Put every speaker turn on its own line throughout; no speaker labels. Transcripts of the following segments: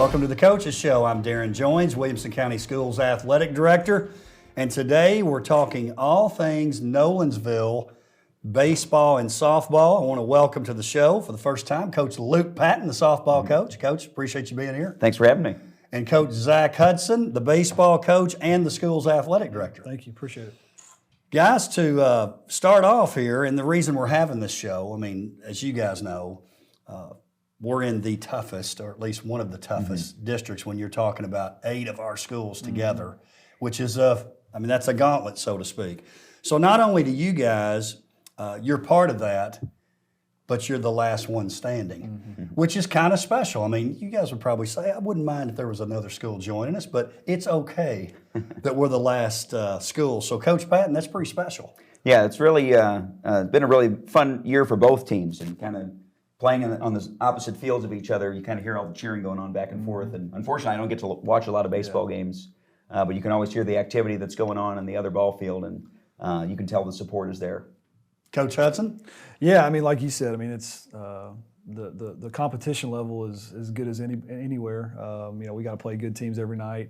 Welcome to the Coaches Show. I'm Darrin, Williamson County Schools Athletic Director, and today we're talking all things Nolensville baseball and softball. I want to welcome to the show for the first time Coach Luke Patton, the softball coach. Coach, appreciate you being here.
Thanks for having me.
And Coach Zach Hudson, the baseball coach and the school's athletic director.
Thank you, appreciate it.
Guys, to start off here, and the reason we're having this show, I mean, as you guys know, we're in the toughest, or at least one of the toughest districts when you're talking about 8 of our schools together, which is that's a gauntlet, so to speak. So not only do you guys, you're part of that, but you're the last one standing, which is kind of special. I mean, you guys would probably say, I wouldn't mind if there was another school joining us, but it's okay that we're the last school. So Coach Patton, that's pretty special.
Yeah, it's really been a really fun year for both teams, and kind of playing on the opposite fields of each other. You kind of hear all the cheering going on back and forth. And unfortunately, I don't get to watch a lot of baseball games, but you can always hear the activity that's going on in the other ball field, and you can tell the support is there.
Coach Hudson?
Yeah, I mean, like you said, I mean, it's the competition level is as good as anywhere. We got to play good teams every night,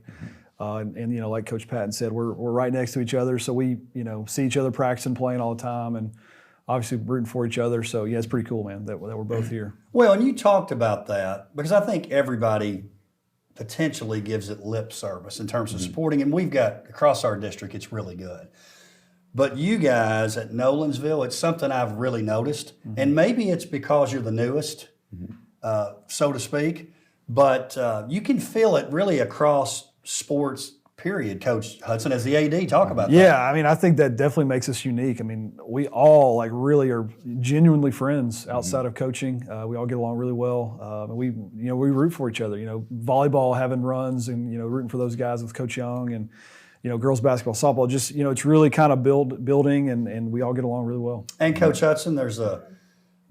and like Coach Patton said, we're right next to each other, so we see each other practicing, playing all the time, and obviously rooting for each other. So yeah, it's pretty cool, man, that we're both here.
Well, and you talked about that because I think everybody potentially gives it lip service in terms of supporting, and we've got across our district, it's really good. But you guys at Nolensville, it's something I've really noticed, and maybe it's because you're the newest, so to speak, but you can feel it really across sports, period. Coach Hudson, as the AD, talk about that.
Yeah, I mean, I think that definitely makes us unique. I mean, we all really are genuinely friends outside of coaching. We all get along really well. We root for each other. Volleyball, having runs, and rooting for those guys with Coach Young, and girls basketball, softball, just, it's really kind of building, and we all get along really well.
And Coach Hudson, there's a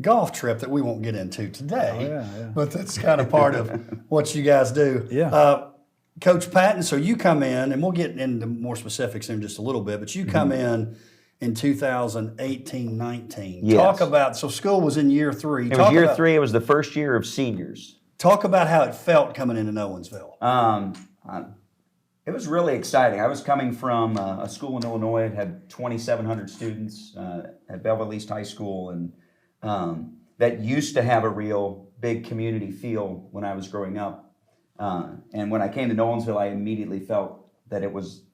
golf trip that we won't get into today, but that's kind of part of what you guys do.
Yeah.
Coach Patton, so you come in, and we'll get into more specifics in just a little bit, but you come in 2018-19.
Yes.
Talk about, so school was in year 3.
It was year 3. It was the first year of seniors.
Talk about how it felt coming into Nolensville.
It was really exciting. I was coming from a school in Illinois. It had 2,700 students at Belleville East High School, and that used to have a real big community feel when I was growing up. And when I came to Nolensville, I immediately felt that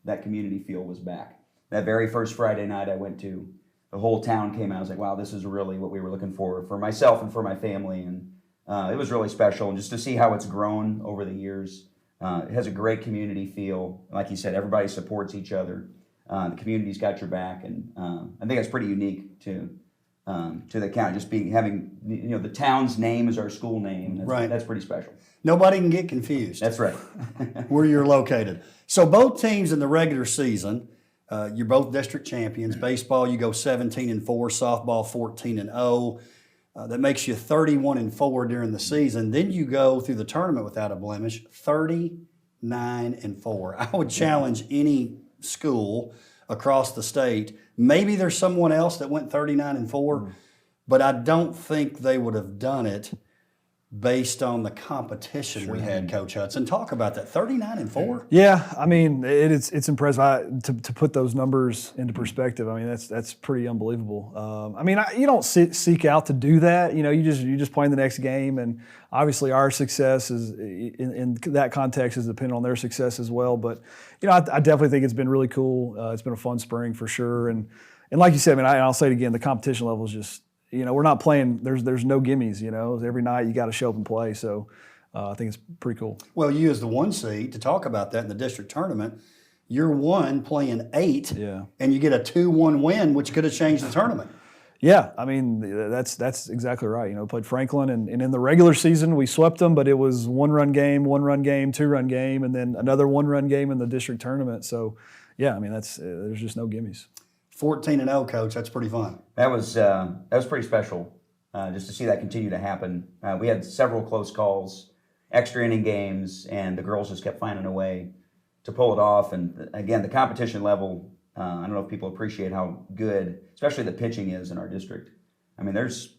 that community feel was back. That very first Friday night I went to, the whole town came out. I was like, wow, this is really what we were looking for myself and for my family. And it was really special. And just to see how it's grown over the years. It has a great community feel. Like you said, everybody supports each other. The community's got your back, and I think that's pretty unique to the county. Just having the town's name is our school name. That's pretty special. Nobody
can get confused.
That's right.
Where you're located. So both teams in the regular season, you're both district champions. Baseball, you go 17-4. Softball, 14-0. That makes you 31-4 during the season. Then you go through the tournament without a blemish, 39-4. I would challenge any school across the state. Maybe there's someone else that went 39-4, but I don't think they would have done it based on the competition we had. Coach Hudson, talk about that, 39-4.
Yeah, I mean, it's impressive. To put those numbers into perspective, I mean, that's pretty unbelievable. You don't seek out to do that. You just play in the next game, and obviously our success is in that context is dependent on their success as well. But I definitely think it's been really cool. It's been a fun spring for sure, and like you said, I'll say it again, the competition level is just. We're not playing. There's no gimmies. Every night you got to show up and play. So I think it's pretty cool.
Well, you as the 1 seed, to talk about that in the district tournament, you're 1 playing 8, and you get a 2-1 win, which could have changed the tournament.
Yeah, I mean that's exactly right. Played Franklin, and in the regular season we swept them, but it was 1-run game, 1-run game, 2-run game, and then another 1-run game in the district tournament. So yeah, I mean there's just no gimmies.
14-0, Coach. That's pretty fun.
That was pretty special, just to see that continue to happen. We had several close calls, extra inning games, and the girls just kept finding a way to pull it off. And again, the competition level. I don't know if people appreciate how good, especially the pitching is in our district. I mean, there's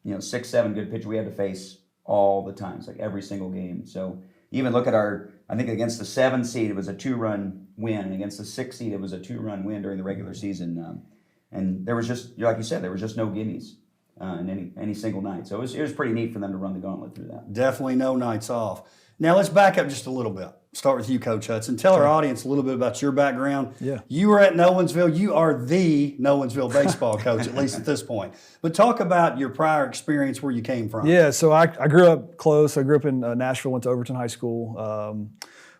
6-7 good pitchers we had to face all the time. It's like every single game. So even look at I think against the 7 seed, it was a 2-run win, and against the 6 seed, it was a 2-run win during the regular season. And there was just, like you said, there was just no gimmies in any single night. So it was pretty neat for them to run the gauntlet through that.
Definitely no nights off. Now let's back up just a little bit. Start with you, Coach Hudson. Tell our audience a little bit about your background.
Yeah.
You were at Nolensville. You are the Nolensville baseball coach, at least at this point. But talk about your prior experience, where you came from.
Yeah, so I grew up close. I grew up in Nashville, went to Overton High School,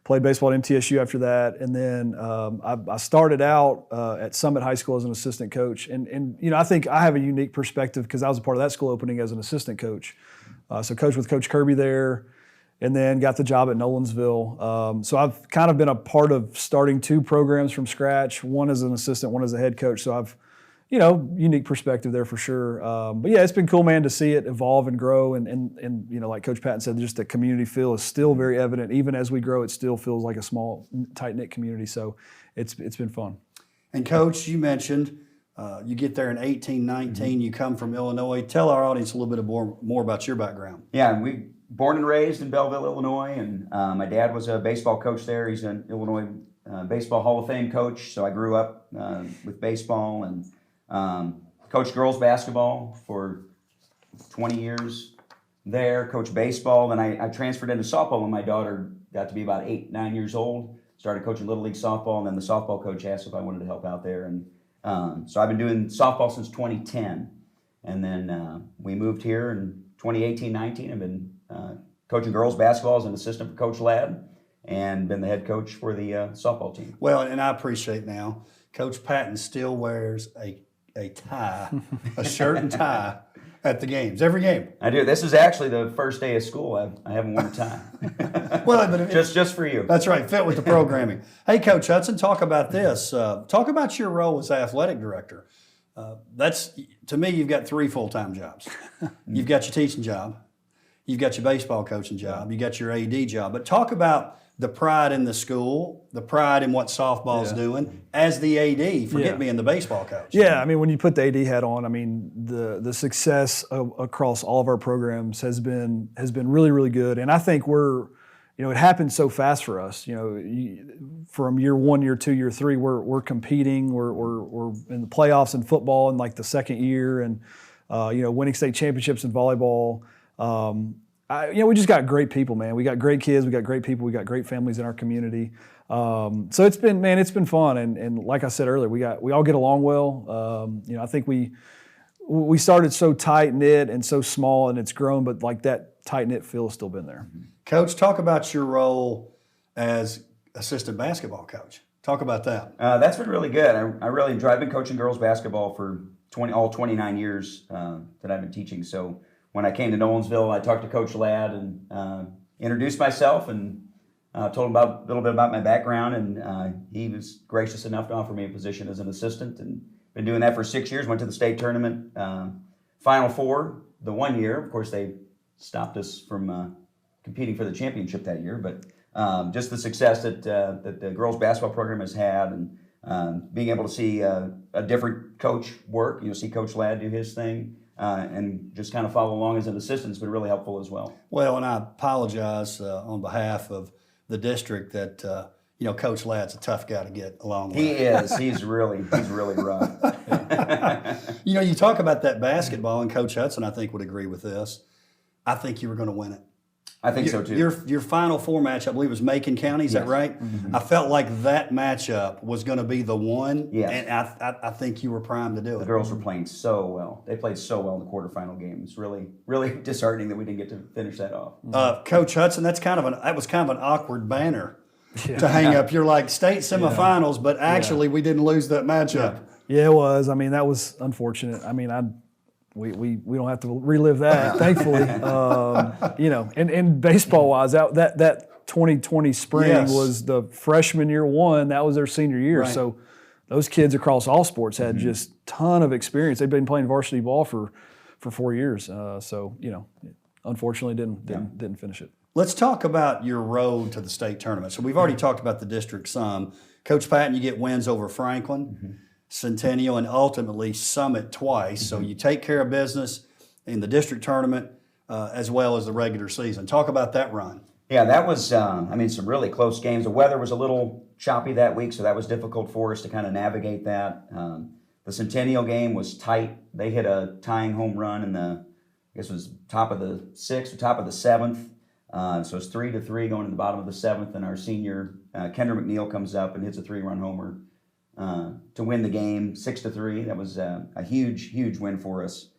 played baseball at MTSU after that. And then I started out at Summit High School as an assistant coach. And you know, I think I have a unique perspective because I was a part of that school opening as an assistant coach. So coached with Coach Kirby there, and then got the job at Nolensville. So I've kind of been a part of starting 2 programs from scratch, one as an assistant, one as a head coach. So I've, you know, unique perspective there for sure. But yeah, it's been cool, man, to see it evolve and grow. And you know, like Coach Patton said, just the community feel is still very evident. Even as we grow, it still feels like a small, tight-knit community. So it's been fun.
And Coach, you mentioned you get there in 18, 19. You come from Illinois. Tell our audience a little bit more about your background.
Yeah, born and raised in Belleville, Illinois, and my dad was a baseball coach there. He's an Illinois Baseball Hall of Fame coach, so I grew up with baseball and coached girls basketball for 20 years there, coached baseball. Then I transferred into softball when my daughter got to be about 8, 9 years old, started coaching Little League softball, and then the softball coach asked if I wanted to help out there. And so I've been doing softball since 2010, and then we moved here in 2018-19. I've been coaching girls basketball as an assistant for Coach Ladd, and been the head coach for the softball team.
Well, and I appreciate now, Coach Patton still wears a tie, a shirt and tie at the games, every game.
I do. This is actually the first day of school. I haven't worn a tie.
Well, but
just for you.
That's right, fit with the programming. Hey, Coach Hudson, talk about this. Talk about your role as athletic director. That's, to me, you've got 3 full-time jobs. You've got your teaching job, you've got your baseball coaching job, you got your AD job. But talk about the pride in the school, the pride in what softball's doing as the AD. Forget being the baseball coach.
Yeah, I mean, when you put the AD hat on, I mean, the success across all of our programs has been really, really good. And I think it happened so fast for us. You know, from year 1, year 2, year 3, we're competing. We're in the playoffs in football in like the second year, and winning state championships in volleyball. We just got great people, man. We got great kids, we got great people, we got great families in our community. So it's been fun, and like I said earlier, we all get along well. I think we started so tight knit and so small, and it's grown, but like that tight knit feel has still been there.
Coach, talk about your role as assistant basketball coach. Talk about that.
That's been really good. I really enjoy. I've been coaching girls basketball for all 29 years that I've been teaching. So when I came to Nolensville, I talked to Coach Ladd and introduced myself and told him a little bit about my background, and he was gracious enough to offer me a position as an assistant, and been doing that for 6 years. Went to the state tournament, Final Four the one year. Of course, they stopped us from competing for the championship that year, but just the success that the girls basketball program has had, and being able to see a different coach work, see Coach Ladd do his thing, and just kind of follow along as an assistant has been really helpful as well.
Well, and I apologize on behalf of the district that Coach Ladd's a tough guy to get along with.
He is. He's really rough.
You talk about that basketball, and Coach Hudson, I think, would agree with this. I think you were going to win it.
I think so too.
Your Final Four match, I believe, was Macon County. Is that right?
Mm-hmm.
I felt like that matchup was going to be the one.
Yes.
And I think you were primed to do it.
The girls were playing so well. They played so well in the quarterfinal game. It's really, really disheartening that we didn't get to finish that off.
Coach Hudson, that was kind of an awkward banner to hang up. You're like state semifinals, but actually we didn't lose that matchup.
Yeah, it was. I mean, that was unfortunate. I mean, we don't have to relive that, thankfully. And baseball wise, that 2020 spring was the freshman year 1. That was their senior year. Right. So those kids across all sports had just ton of experience. They've been playing varsity ball for 4 years. Unfortunately didn't finish it.
Let's talk about your road to the state tournament. So we've already talked about the district some. Coach Patton, you get wins over Franklin, Centennial, and ultimately Summit twice. So you take care of business in the district tournament as well as the regular season. Talk about that run.
Yeah, that was, some really close games. The weather was a little choppy that week, so that was difficult for us to kind of navigate that. The Centennial game was tight. They hit a tying home run in I guess it was top of the sixth or top of the seventh. So it's 3-3 going to the bottom of the seventh, and our senior, Kendra McNeil, comes up and hits a 3-run homer to win the game, 6-3. That was a huge, huge win for us.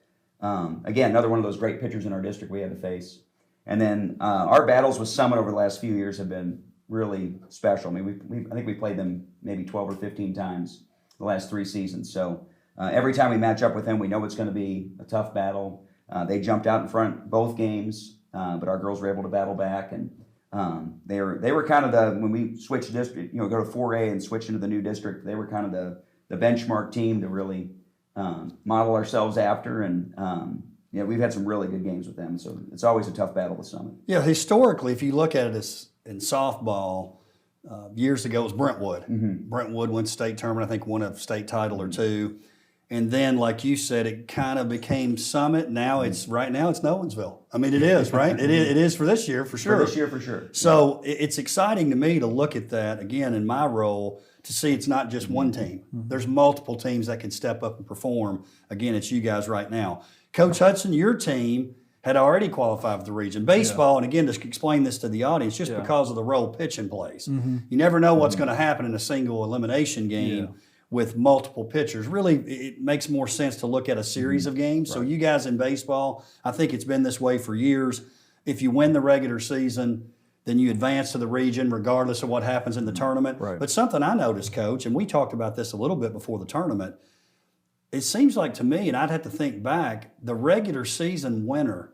Again, another one of those great pitchers in our district we had to face. And then our battles with Summit over the last few years have been really special. I mean, I think we played them maybe 12 or 15 times the last 3 seasons. So every time we match up with them, we know it's going to be a tough battle. They jumped out in front both games, but our girls were able to battle back. And they were kind of when we switched district, go to 4A and switch into the new district, they were kind of the benchmark team to really model ourselves after. And we've had some really good games with them, so it's always a tough battle with Summit.
Yeah, historically, if you look at it as in softball, years ago it was Brentwood.
Mm-hmm.
Brentwood went state tournament, I think won a state title or two. And then, like you said, it kind of became Summit. Now it's Nolensville. I mean, it is, right? it is for this year, for sure.
For this year, for sure.
So it's exciting to me to look at that, again, in my role, to see it's not just one team.
Mm-hmm.
There's multiple teams that can step up and perform. Again, it's you guys right now. Coach Hudson, your team had already qualified for the region. Baseball, and again, to explain this to the audience, just because of the role pitching plays.
Mm-hmm.
You never know what's going to happen in a single elimination game with multiple pitchers. Really, it makes more sense to look at a series of games. Right. So you guys in baseball, I think it's been this way for years. If you win the regular season, then you advance to the region regardless of what happens in the tournament.
Right.
But something I noticed, Coach, and we talked about this a little bit before the tournament, it seems like to me, and I'd have to think back, the regular season winner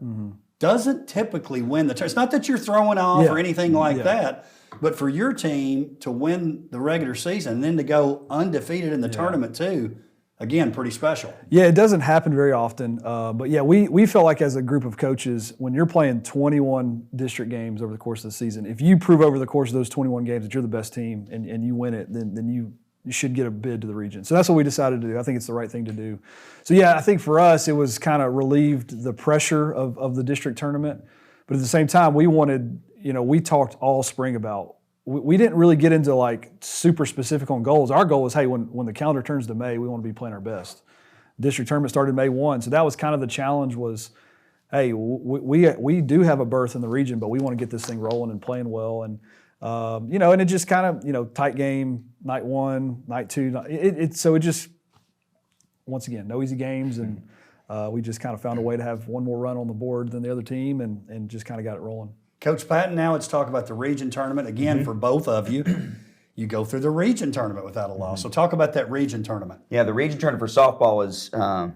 doesn't typically win the tournament. It's not that you're throwing off or anything like that, but for your team to win the regular season and then to go undefeated in the tournament too, again, pretty special.
Yeah, it doesn't happen very often. But yeah, we feel like as a group of coaches, when you're playing 21 district games over the course of the season, if you prove over the course of those 21 games that you're the best team and you win it, then you should get a bid to the region. So that's what we decided to do. I think it's the right thing to do. So yeah, I think for us, it was kind of relieved the pressure of the district tournament. But at the same time, we wanted, we talked all spring about, we didn't really get into like super specific on goals. Our goal was, hey, when the calendar turns to May, we want to be playing our best. District tournament started May 1. So that was kind of the challenge was, hey, we do have a berth in the region, but we want to get this thing rolling and playing well. And and it just kind of, tight game, night 1, night 2. So it just, once again, no easy games. And we just kind of found a way to have one more run on the board than the other team and just kind of got it rolling.
Coach Patton, now let's talk about the region tournament. Again, for both of you, you go through the region tournament without a loss. So talk about that region tournament.
Yeah, the region tournament for softball is,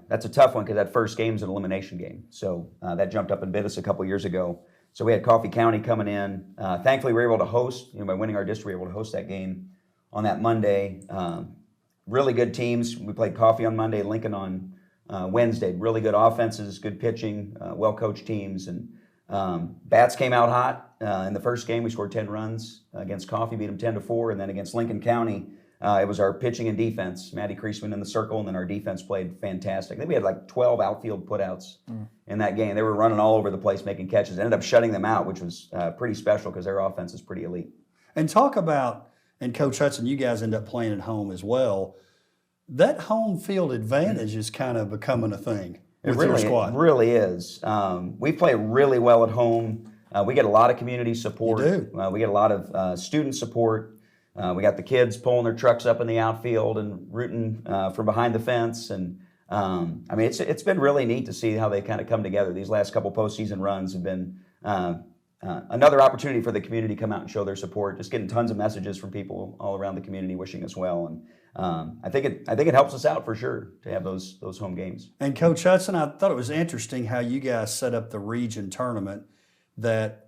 that's a tough one because that first game is an elimination game. So that jumped up and bit us a couple years ago. So we had Coffee County coming in. Thankfully, we were able to host, by winning our district, we were able to host that game on that Monday. Really good teams. We played Coffee on Monday, Lincoln on Wednesday. Really good offenses, good pitching, well-coached teams. And Bats came out hot in the first game. We scored 10 runs against Coffee, beat them 10-4. And then against Lincoln County, it was our pitching and defense. Maddie Kreisman in the circle, and then our defense played fantastic. I think we had like 12 outfield putouts in that game. They were running all over the place, making catches. Ended up shutting them out, which was pretty special because their offense is pretty elite.
And talk about, and Coach Hudson, you guys end up playing at home as well. That home field advantage is kind of becoming a thing with your squad.
It really is. We play really well at home. We get a lot of community support.
You do.
We get a lot of student support. We got the kids pulling their trucks up in the outfield and rooting from behind the fence. And it's been really neat to see how they kind of come together. These last couple postseason runs have been another opportunity for the community to come out and show their support. Just getting tons of messages from people all around the community wishing us well. And I think it helps us out for sure to have those home games.
And Coach Hudson, I thought it was interesting how you guys set up the region tournament. That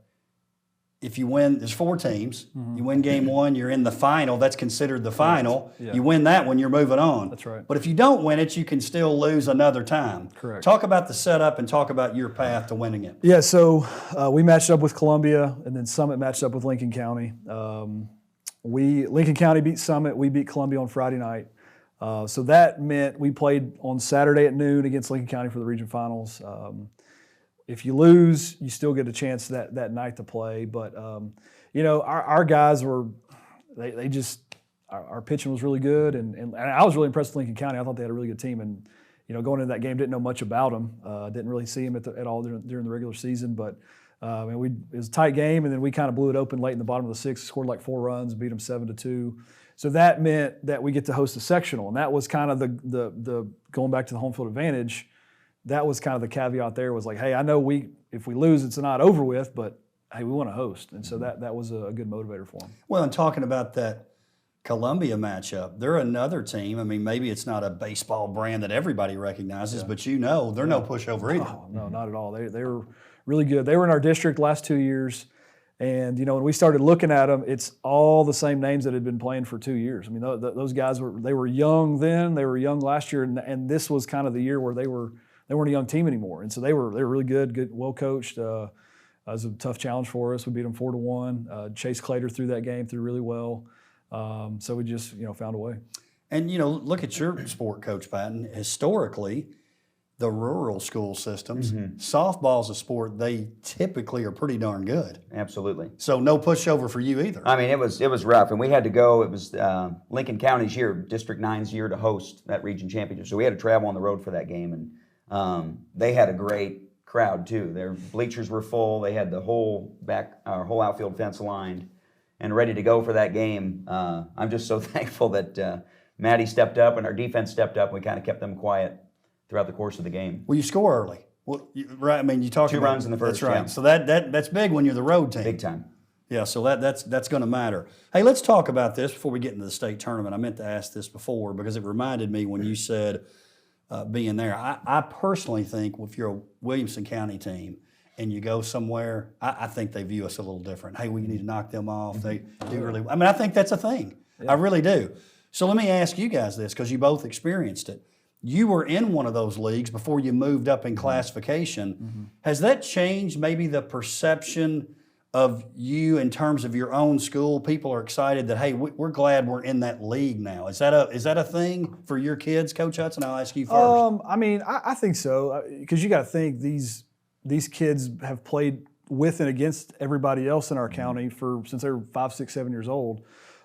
if you win, there's 4 teams. You win game 1, you're in the final. That's considered the final.
Yeah.
You win that one, you're moving on.
That's right.
But if you don't win it, you can still lose another time.
Correct.
Talk about the setup and talk about your path to winning it.
Yeah, so we matched up with Columbia, and then Summit matched up with Lincoln County. Lincoln County beat Summit. We beat Columbia on Friday night. So that meant we played on Saturday at noon against Lincoln County for the region finals. if you lose, you still get a chance that night to play. But our guys were they just our pitching was really good, and I was really impressed with Lincoln County. I thought they had a really good team, and going into that game, didn't know much about them. Didn't really see them at all during the regular season, but. It was a tight game, and then we kind of blew it open late in the bottom of the sixth, scored like 4 runs, beat them 7-2. So that meant that we get to host a sectional, and that was kind of the going back to the home field advantage. That was kind of the caveat there, was like, hey, I know if we lose, it's not over with, but hey, we want to host, and so that was a good motivator for them.
Well, and talking about that Columbia matchup, they're another team. I mean, maybe it's not a baseball brand that everybody recognizes, but they're no pushover either.
Oh, no, not at all. They were really good. They were in our district last 2 years, and when we started looking at them, it's all the same names that had been playing for 2 years. I mean, those guys were young then, they were young last year, and this was kind of the year where they weren't a young team anymore, and so they were really good, well coached. It was a tough challenge for us. We beat them 4-1. Chase Clater threw that game through really well. So we just found a way.
And look at your sport, Coach Patton. Historically, the rural school systems, softball's a sport they typically are pretty darn good.
Absolutely.
So no pushover for you either.
I mean, it was rough, and we had to go. It was Lincoln County's year, District 9's year to host that region championship. So we had to travel on the road for that game, and they had a great crowd too. Their bleachers were full. They had the whole outfield fence lined and ready to go for that game. I'm just so thankful that Maddie stepped up and our defense stepped up. And we kind of kept them quiet throughout the course of the game.
Well, you score early. Well, right. I mean, you talked
2
about
runs in the first.
That's right.
Yeah.
So that's big when you're the road team.
Big time.
Yeah. So that's going to matter. Hey, let's talk about this before we get into the state tournament. I meant to ask this before because it reminded me when you said being there. I personally think if you're a Williamson County team and you go somewhere, I think they view us a little different. Hey, we need to knock them off. They do really. I mean, I think that's a thing. Yeah. I really do. So let me ask you guys this because you both experienced it. You were in one of those leagues before you moved up in classification. Has that changed maybe the perception of you in terms of your own school? People are excited that, hey, we're glad we're in that league now. Is that a thing for your kids, Coach Hudson? I'll ask you first.
I mean, I think so because you got to think these kids have played with and against everybody else in our county since they were 5, 6, 7 years old.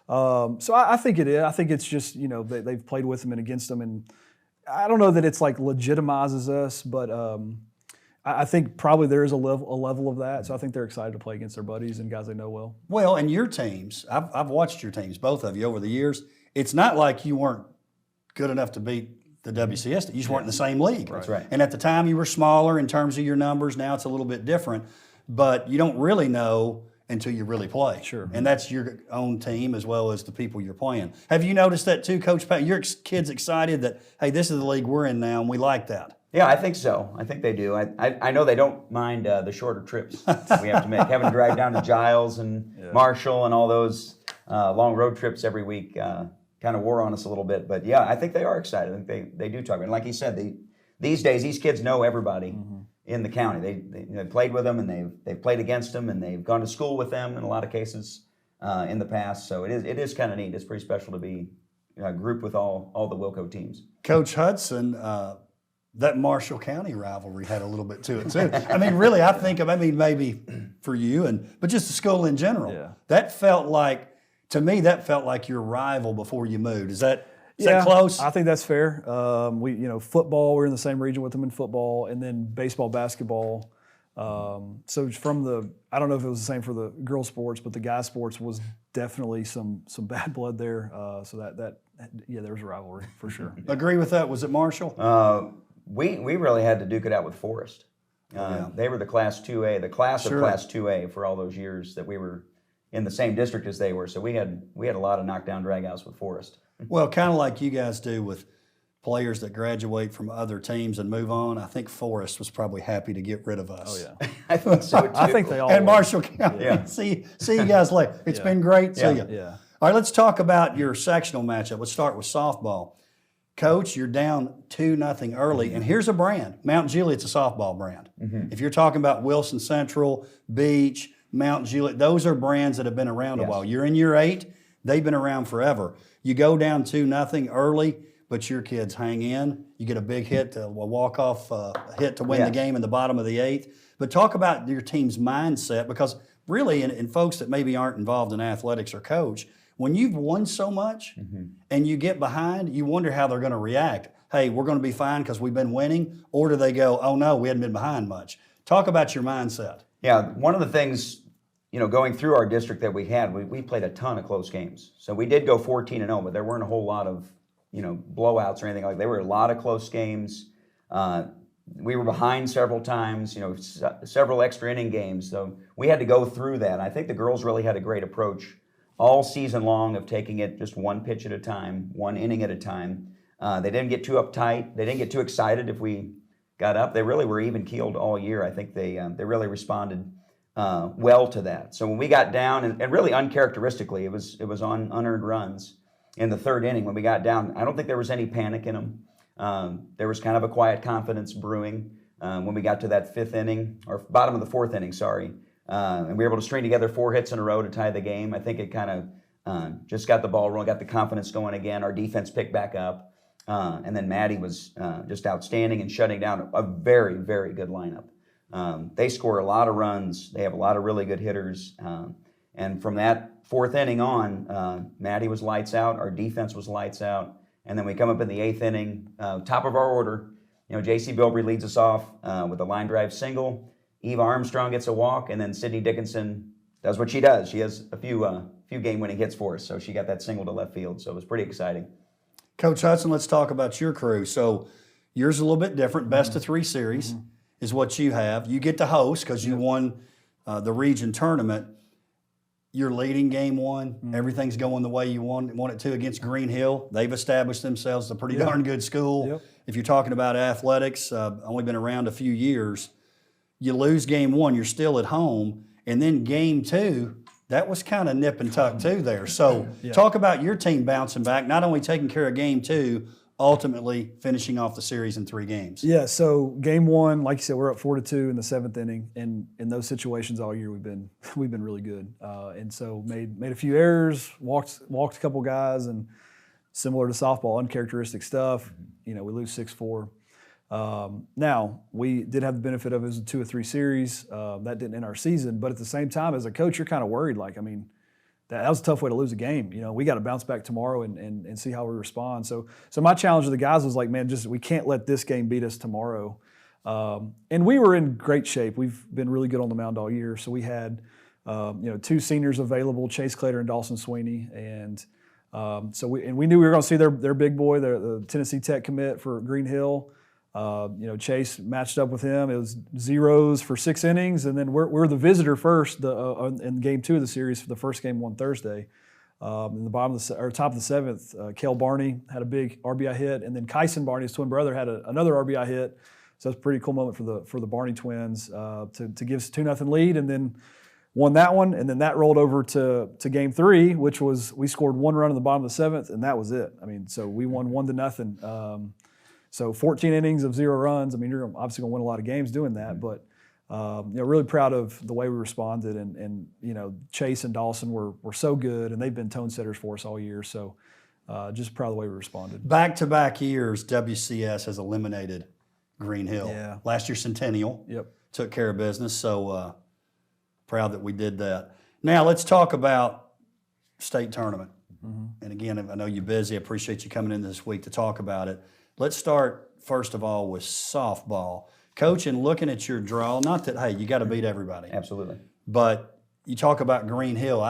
So I think it is. I think it's just they've played with them and against them, and I don't know that it's like legitimizes us, but I think probably there is a level of that. So I think they're excited to play against their buddies and guys they know well.
Well, and your teams, I've watched your teams, both of you, over the years. It's not like you weren't good enough to beat the WCS. You just weren't in the same league.
That's right.
And at the time you were smaller in terms of your numbers. Now it's a little bit different, but you don't really know until you really play.
Sure.
And that's your own team as well as the people you're playing. Have you noticed that too, Coach Pat? Your kids excited that, hey, this is the league we're in now and we like that?
Yeah, I think so. I think they do. I know they don't mind the shorter trips we have to make. Having to drive down to Giles and Marshall and all those long road trips every week kind of wore on us a little bit. But yeah, I think they are excited. I think they do talk about it. And like he said, these days these kids know everybody in the county. They played with them and they've played against them and they've gone to school with them in a lot of cases in the past. So it is kind of neat. It's pretty special to be grouped with all the Wilco teams.
Coach Hudson, that Marshall County rivalry had a little bit to it too. I mean, really, maybe for you, but just the school in general.
Yeah.
That felt like, to me, your rival before you moved. Is that close?
I think that's fair. Football, we're in the same region with them in football, and then baseball, basketball. So I don't know if it was the same for the girls' sports, but the guys' sports was definitely some bad blood there. So there was a rivalry for sure.
Agree with that. Was it Marshall?
We really had to duke it out with Forest. They were the Class 2A, the class of Class 2A for all those years that we were in the same district as they were. So we had a lot of knockdown dragouts with Forest.
Well, kind of like you guys do with players that graduate from other teams and move on. I think Forest was probably happy to get rid of us.
Oh yeah,
I think so too.
I think they all
and
were.
Marshall County. Yeah. See you guys later. It's been great. See you.
Yeah.
All right, let's talk about your sectional matchup. Let's start with softball. Coach, you're down 2-0 early, and here's a brand. Mount Juliet's a softball brand. If you're talking about Wilson Central, Beach, Mount Juliet, those are brands that have been around a while. You're in year 8. They've been around forever. You go down 2-0 early. but your kids hang in. You get a big hit, a walk-off hit to win the game in the bottom of the 8th. But talk about your team's mindset, because really, and folks that maybe aren't involved in athletics or coach, when you've won so much and you get behind, you wonder how they're going to react. Hey, we're going to be fine because we've been winning, or do they go, oh no, we hadn't been behind much? Talk about your mindset.
Yeah, one of the things, going through our district that we had, we played a ton of close games. So we did go 14-0, but there weren't a whole lot of, blowouts or anything like that. There were a lot of close games. We were behind several times, several extra inning games. So we had to go through that. I think the girls really had a great approach all season long of taking it just one pitch at a time, one inning at a time. They didn't get too uptight. They didn't get too excited if we got up. They really were even-keeled all year. I think they really responded well to that. So when we got down, and really uncharacteristically, it was on unearned runs in the 3rd inning when we got down. I don't think there was any panic in them. There was kind of a quiet confidence brewing when we got to that 5th inning, or bottom of the 4th inning, sorry. And we were able to string together 4 hits in a row to tie the game. I think it kind of just got the ball rolling, got the confidence going again. Our defense picked back up. And then Maddie was just outstanding and shutting down a very, very good lineup. They score a lot of runs. They have a lot of really good hitters. And from that 4th inning on, Maddie was lights out. Our defense was lights out. And then we come up in the 8th inning, top of our order. J.C. Bilbrey leads us off with a line drive single. Eva Armstrong gets a walk, and then Sydney Dickinson does what she does. She has a few game-winning hits for us, so she got that single to left field. So it was pretty exciting.
Coach Hudson, let's talk about your crew. So yours is a little bit different. Best of 3 series is what you have. You get to host because you won the region tournament. You're leading game 1. Everything's going the way you want it to against Green Hill. They've established themselves as a pretty darn good school. If you're talking about athletics, only been around a few years. You lose game 1, you're still at home. And then game 2, that was kind of nip and tuck too there. So talk about your team bouncing back, not only taking care of game 2, ultimately finishing off the series in 3 games.
Yeah, so game 1, like you said, we're up 4-2 in the 7th inning, and in those situations all year we've been really good. And so made a few errors, walked a couple guys, and similar to softball, uncharacteristic stuff. We lose 6-4. Now, we did have the benefit of it was a 2 or 3 series. That didn't end our season, but at the same time, as a coach, you're kind of worried. That was a tough way to lose a game. We got to bounce back tomorrow and see how we respond. So my challenge to the guys was like, man, we can't let this game beat us tomorrow. And we were in great shape. We've been really good on the mound all year. So we had, 2 seniors available, Chase Clater and Dawson Sweeney, and so we knew we were going to see their big boy, the Tennessee Tech commit for Green Hill. Chase matched up with him. It was zeros for 6 innings, and then we're the visitor first in game 2 of the series for the first game on Thursday. In the top of the 7th, Kel Barney had a big RBI hit, and then Kyson Barney, his twin brother, had another RBI hit. So that's a pretty cool moment for the Barney twins to give us a 2-0 lead, and then won that one, and then that rolled over to game 3, which was we scored 1 run in the bottom of the 7th, and that was it. So we won 1-0. So 14 innings of 0 runs. You're obviously going to win a lot of games doing that, but really proud of the way we responded. And Chase and Dawson were so good, and they've been tone setters for us all year. So just proud of the way we responded.
Back-to-back years, WCS has eliminated Green Hill.
Yeah.
Last year, Centennial took care of business. So proud that we did that. Now let's talk about state tournament. And again, I know you're busy. I appreciate you coming in this week to talk about it. Let's start, first of all, with softball. Coach, and looking at your draw, not that, hey, you got to beat everybody.
Absolutely.
But you talk about Green Hill.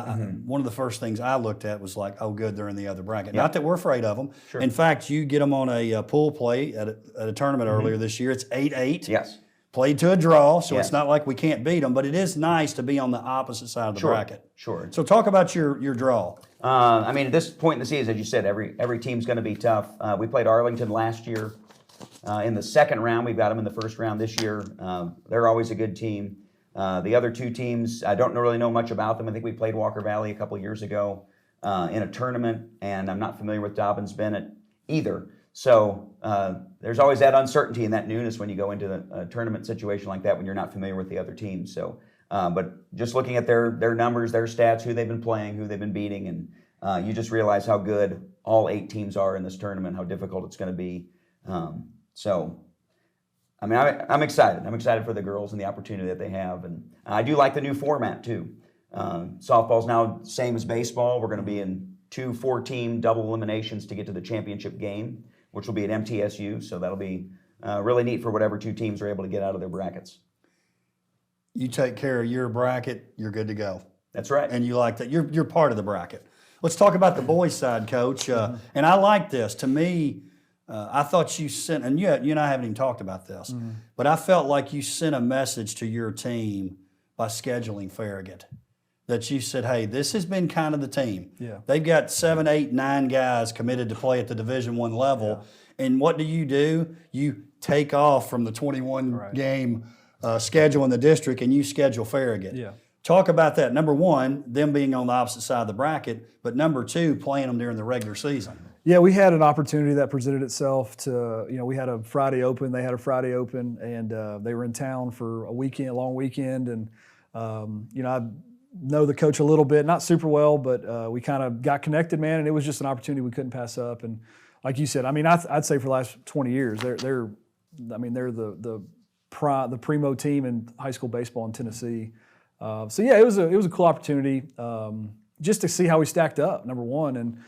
One of the first things I looked at was like, oh, good, they're in the other bracket. Not that we're afraid of them.
Sure.
In fact, you get them on a pool play at a tournament earlier this year. It's 8-8.
Yes.
Played to a draw, so it's not like we can't beat them, but it is nice to be on the opposite side of the bracket.
Sure.
So talk about your draw.
At this point in the season, as you said, every team's going to be tough. We played Arlington last year in the 2nd round. We've got them in the 1st round this year. They're always a good team. The other 2 teams, I don't really know much about them. I think we played Walker Valley a couple years ago in a tournament, and I'm not familiar with Dobbins Bennett either. So there's always that uncertainty and that newness when you go into a tournament situation like that when you're not familiar with the other teams. So, but just looking at their numbers, their stats, who they've been playing, who they've been beating, and you just realize how good all 8 teams are in this tournament, how difficult it's going to be. So, I mean, I'm excited. I'm excited for the girls and the opportunity that they have. And I do like the new format, too. Softball's now same as baseball. We're going to be in 2 4-team double eliminations to get to the championship game, which will be at MTSU. So that'll be really neat for whatever 2 teams are able to get out of their brackets.
You take care of your bracket, you're good to go.
That's right.
And you like that. You're part of the bracket. Let's talk about the boys' side, Coach. And I like this. To me, I thought you sent, and you and I haven't even talked about this, but I felt like you sent a message to your team by scheduling Farragut. That you said, hey, this has been kind of the team.
Yeah.
They've got 7, 8, 9 guys committed to play at the Division I level. Yeah. And what do? You take off from the 21 game schedule in the district and you schedule Farragut.
Yeah.
Talk about that. Number one, them being on the opposite side of the bracket, but number 2, playing them during the regular season.
Yeah, we had an opportunity that presented itself to, we had a Friday open, they had a Friday open, and they were in town for a long weekend. And, I know the coach a little bit, not super well, but we kind of got connected, man, and it was just an opportunity we couldn't pass up. And like you said, I mean, I'd say for the last 20 years, they're the primo team in high school baseball in Tennessee. So yeah, it was a cool opportunity just to see how we stacked up. Number one, and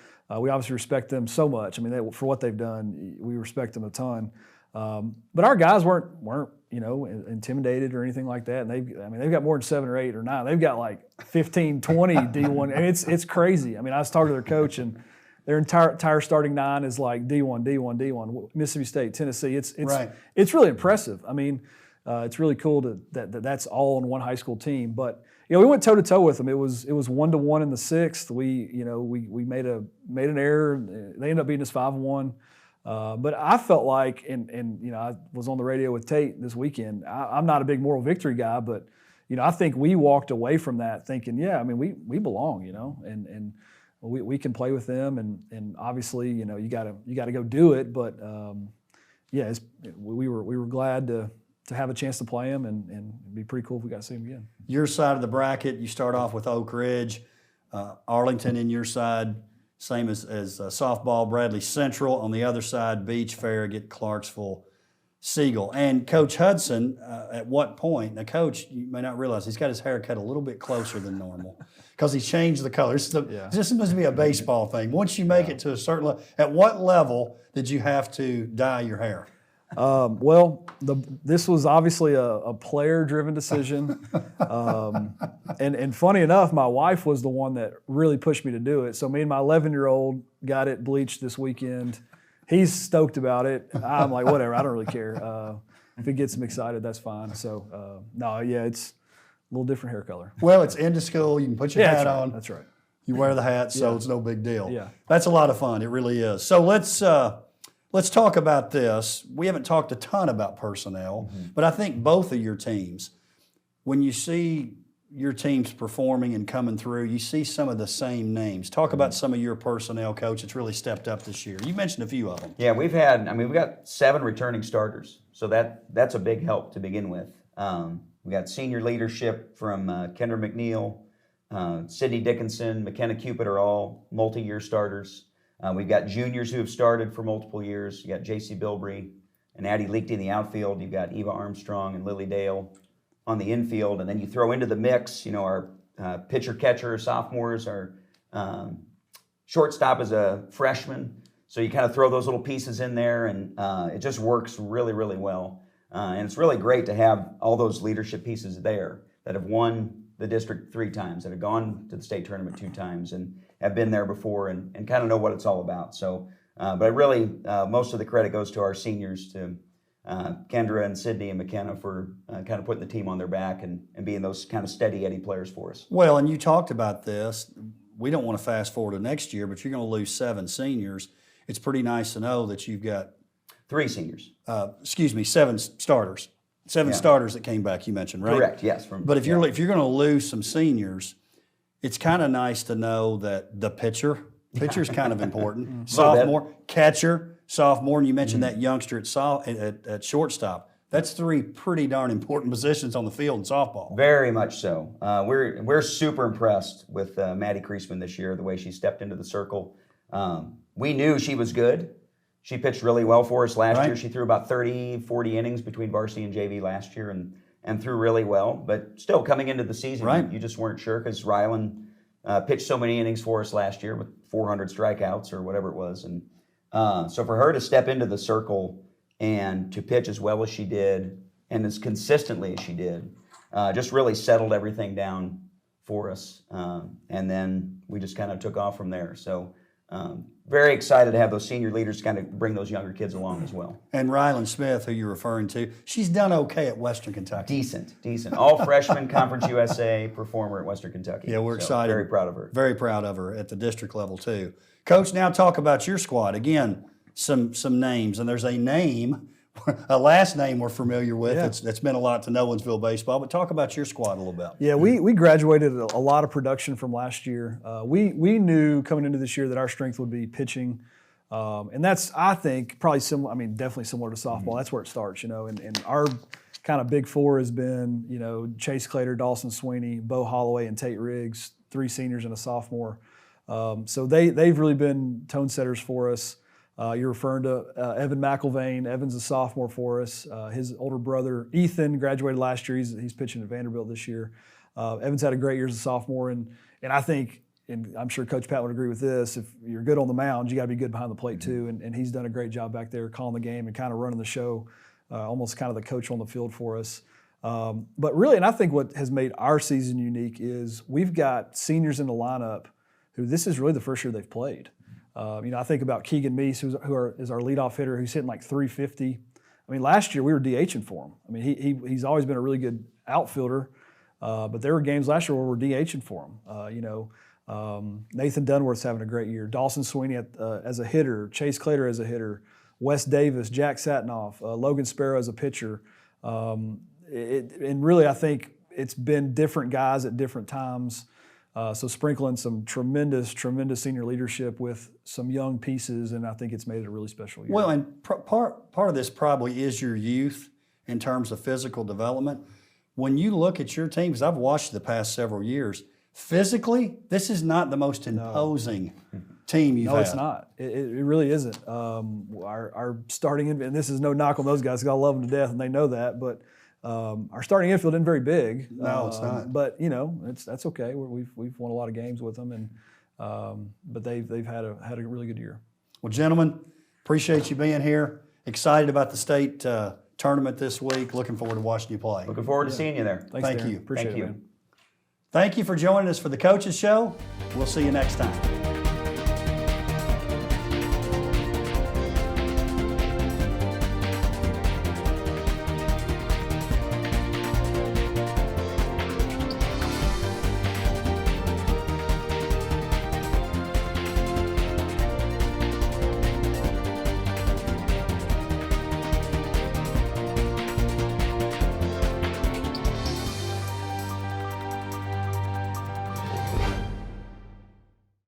we obviously respect them so much. I mean, for what they've done, we respect them a ton. But our guys weren't intimidated or anything like that. And they've got more than 7 or 8 or 9. They've got like 15, 20 D1, and it's crazy. I mean, I was talking to their coach, and their entire starting 9 is like D1, Mississippi State, Tennessee. It's really impressive. I mean. It's really cool that's all in one high school team. But we went toe to toe with them. It was 1-1 in the 6th. We made an error. They ended up beating us 5-1. But I felt like, and I was on the radio with Tate this weekend. I'm not a big moral victory guy, but I think we walked away from that thinking, we belong, and we can play with them, and obviously you got to go do it. But we were glad to have a chance to play them, and it'd be pretty cool if we got to see them again.
Your side of the bracket, you start off with Oak Ridge, Arlington in your side, same as softball, Bradley Central. On the other side, Beach, Farragut, Clarksville, Siegel. And Coach Hudson, at what point, now Coach, you may not realize, he's got his hair cut a little bit closer than normal because he changed the colors. This must be a baseball thing. Once you make it to a certain level, at what level did you have to dye your hair?
This was obviously a player-driven decision, and funny enough, my wife was the one that really pushed me to do it. So me and my 11-year-old got it bleached this weekend. He's stoked about it. I'm like, whatever, I don't really care. If it gets him excited, that's fine. So it's a little different hair color.
Well, it's into school. You can put your hat on.
That's right.
You wear the hat, so it's no big deal.
Yeah,
that's a lot of fun. It really is. So let's talk about this. We haven't talked a ton about personnel, but I think both of your teams, when you see your teams performing and coming through, you see some of the same names. Talk about some of your personnel, Coach. It's really stepped up this year. You mentioned a few of them.
Yeah, we've got 7 returning starters, so that's a big help to begin with. We got senior leadership from Kendra McNeil, Sydney Dickinson, McKenna Cupid are all multi-year starters. We've got juniors who have started for multiple years. You got J.C. Bilbrey and Addie Leaked in the outfield. You've got Eva Armstrong and Lily Dale on the infield. And then you throw into the mix, our pitcher-catcher sophomores, our shortstop is a freshman. So you kind of throw those little pieces in there, and it just works really, really well. And it's really great to have all those leadership pieces there that have won the district 3 times, that have gone to the state tournament 2 times, and have been there before and kind of know what it's all about. So, but really, most of the credit goes to our seniors, to Kendra and Sydney and McKenna, for kind of putting the team on their back and being those kind of steady Eddie players for us.
Well, and you talked about this. We don't want to fast forward to next year, but you're going to lose 7 seniors. It's pretty nice to know that you've got
3 seniors.
7 starters. 7 starters that came back, you mentioned, right?
Correct, yes.
But if you're going to lose some seniors, it's kind of nice to know that the pitcher's kind of important. Sophomore, catcher, sophomore, and you mentioned that youngster at shortstop. That's three pretty darn important positions on the field in softball.
Very much so. We're super impressed with Maddie Kreisman this year, the way she stepped into the circle. We knew she was good. She pitched really well for us last year. She threw about 30, 40 innings between varsity and JV last year and threw really well. But still, coming into the season, you just weren't sure because Rylan pitched so many innings for us last year with 400 strikeouts or whatever it was. And so for her to step into the circle and to pitch as well as she did and as consistently as she did, just really settled everything down for us. And then we just kind of took off from there. So very excited to have those senior leaders kind of bring those younger kids along as well.
And Rylan Smith, who you're referring to, she's done okay at Western Kentucky.
Decent. All freshman Conference USA performer at Western Kentucky.
Yeah, we're excited.
Very proud of her.
Very proud of her at the district level too. Coach, now talk about your squad. Again, some names, and there's a name, a last name we're familiar with.
Yeah.
That's meant a lot to Nolensville baseball. But talk about your squad a little bit.
Yeah, we graduated a lot of production from last year. We knew coming into this year that our strength would be pitching, and that's, I think, probably similar. I mean, definitely similar to softball. That's where it starts, you know. And our kind of big four has been, you know, Chase Clater, Dawson Sweeney, Bo Holloway, and Tate Riggs, 3 seniors and a sophomore. So they've really been tone setters for us. You're referring to Evan McIlvain. Evan's a sophomore for us. His older brother, Ethan, graduated last year. He's pitching at Vanderbilt this year. Evan's had a great year as a sophomore. And I think, and I'm sure Coach Pat would agree with this, if you're good on the mound, you got to be good behind the plate too. And he's done a great job back there calling the game and kind of running the show, almost kind of the coach on the field for us. But really, and I think what has made our season unique is we've got seniors in the lineup who this is really the first year they've played. You know, I think about Keegan Meese, is our leadoff hitter, who's hitting like 350. I mean, last year we were DHing for him. I mean, he's always been a really good outfielder, but there were games last year where we're DHing for him. You know, Nathan Dunworth's having a great year. Dawson Sweeney as a hitter, Chase Clater as a hitter, Wes Davis, Jack Satinoff, Logan Sparrow as a pitcher. And really, I think it's been different guys at different times. So sprinkling some tremendous senior leadership with some young pieces, and I think it's made it a really special year.
Well, and part of this probably is your youth in terms of physical development. When you look at your team, because I've watched the past several years, physically, this is not the most imposing team you've had.
No, it's not. It really isn't. Our starting infield, and this is no knock on those guys, because I love them to death, and they know that, but our starting infield isn't very big.
No, it's not.
But you know, that's okay. We've won a lot of games with them, and but they've had a really good year.
Well, gentlemen, appreciate you being here. Excited about the state tournament this week. Looking forward to watching you play.
Looking forward to seeing you there.
Thanks,
Thank
Darrin.
you.
Appreciate
Thank
it,
you.
man.
Thank you for joining us for the Coaches Show. We'll see you next time.